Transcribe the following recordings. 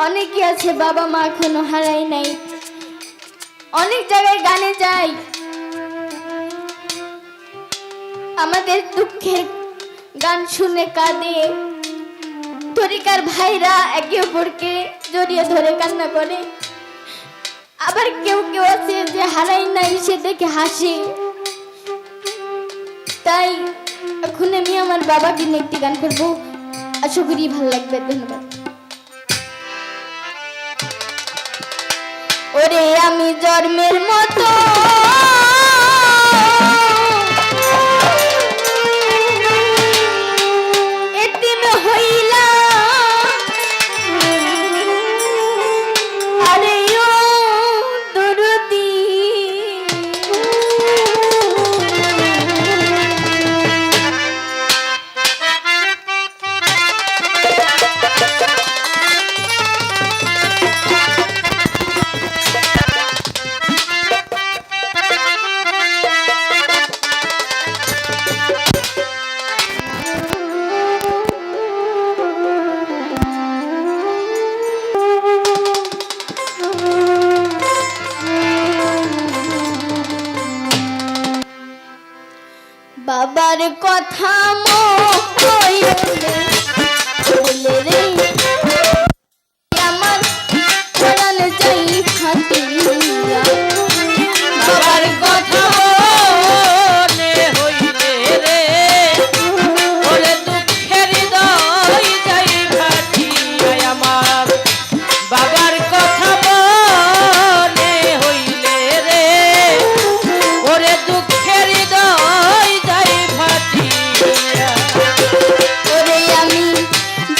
অনেকে আছে বাবা মা এখনো হারাই নাই, অনেক জায়গায় গানে যায়, আমাদের দুঃখের গান শুনে কাঁদে। তরিকার ভাইরা একে অপরকে জড়িয়ে ধরে কান্না করে। আবার কেউ কেউ আছে যে হারাই নাই সে দেখে হাসে। তাই এখন আমি আমার বাবাকে নিয়ে একটি গান করবো, আশা করি ভালো লাগবে। ধন্যবাদ। ওরে আমি জন্মের মতো এতিম হইলাম, আরে ও দরদি বাবার কথা মনে রে আমার প্রাণ চাই ফাটিয়া। বাবার কথা মনে হইলে রে ওরে দুঃখের হৃদয় যাই ফাটিয়া আমার। বাবার কথা মনে হইলে রে ওরে দুঃখের হৃদয় যাই ফাটিয়া। ওরে আমি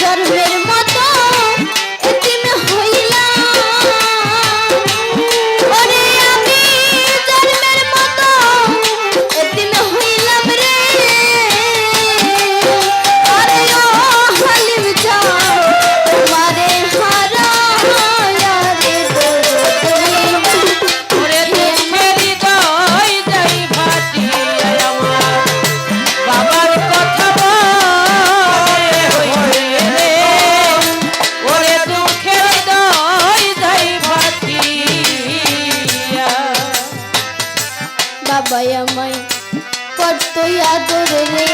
জন্মের মতো এতিম হইলাম, ওরে আমি জন্মের মতো এতিম হইলাম রে। আরে ও হালিম চাও তোমারে হারায়া রে ওরে দুঃখের হৃদয় যাই ফাটিয়া আমার। বাবার কথা মনে হইলে রে ওরে দুঃখের হৃদয় যাই ফাটিয়া। বাবা আমায় কত আদর রে,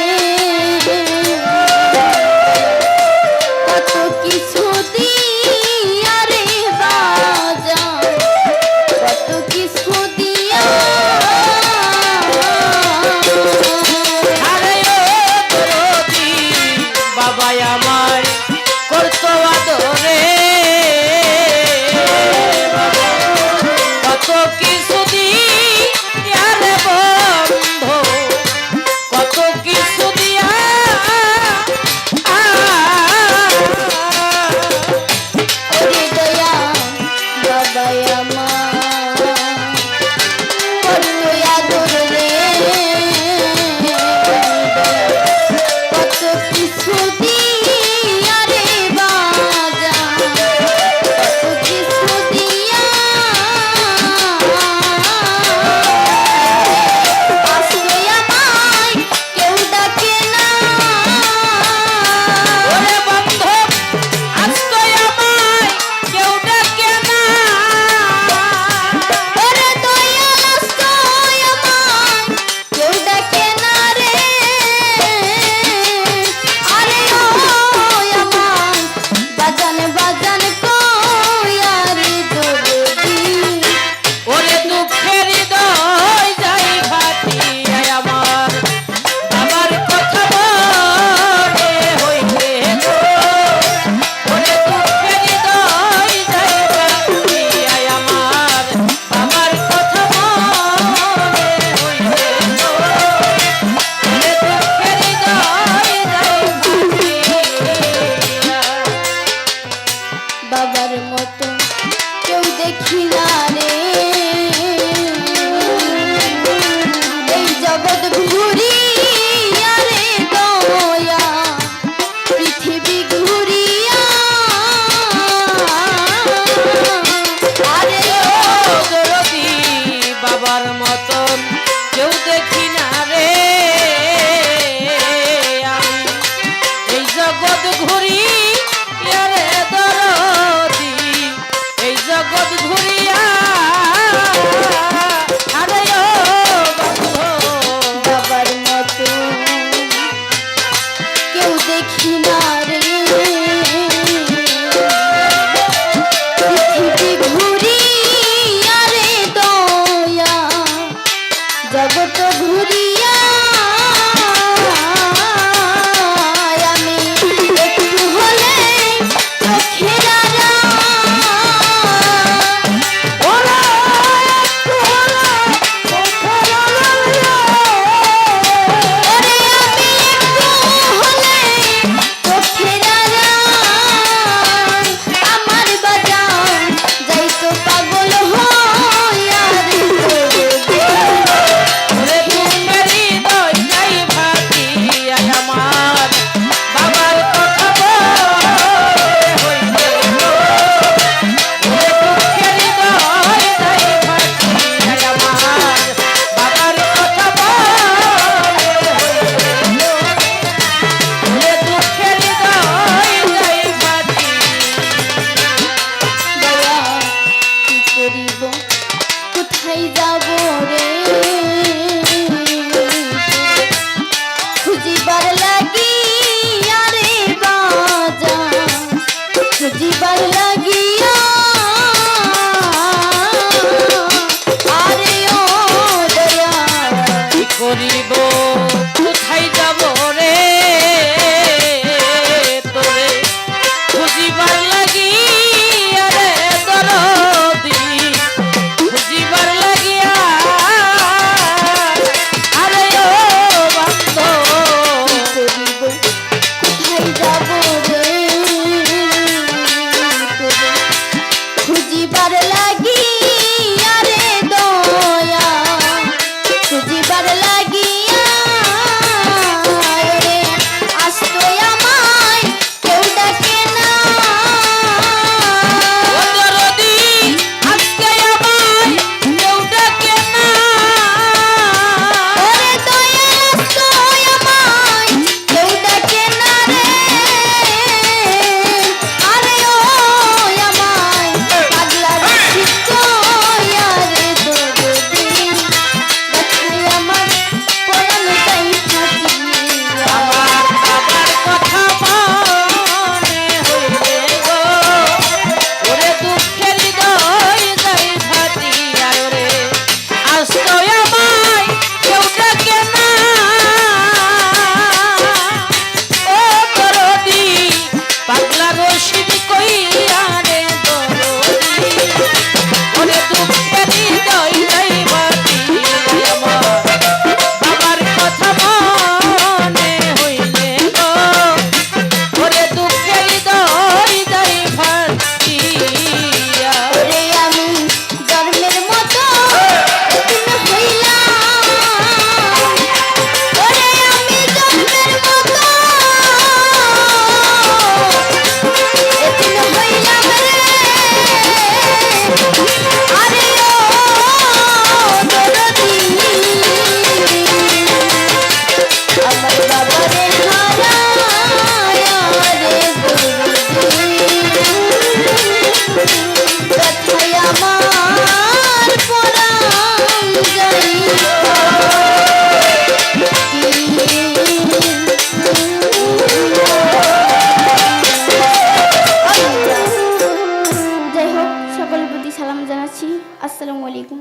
কত কিছু দিয়া রে বাজা, কত কিছু দিয়া। আরে ও দরদি বাবা আমার করতো আদরে। বাবা কত কিছু দিয়া রে বন্ধু, কত কিছু দিয়া। ওরে দয়া বাবা আমার কত আদর রে, কত কিছু দিয়া রে বাজা, কত কিছু দিয়া। আজকে আমায় কেউ ডাকে না, ওরে বন্ধু আজকে আমায় কেউ ডাকে না। ওরে দয়াল আজকে আমায় কেউ ডাকে না রে। আরে ও আমার বাজান বাজান কইয়া রে দরদি। ওরে দুঃখের হৃদয় যাই ফাটিয়া আমার। বাবার কথা মনে হইলে গো ওরে দুঃখের হৃদয় যাই ফাটিয়া আমার। বাবার কথা মনে হইলে গো ওরে দুঃখের হৃদয় যাই ফাটিয়া। প্রতি সালাম জানাচ্ছি। আসসালামু আলাইকুম।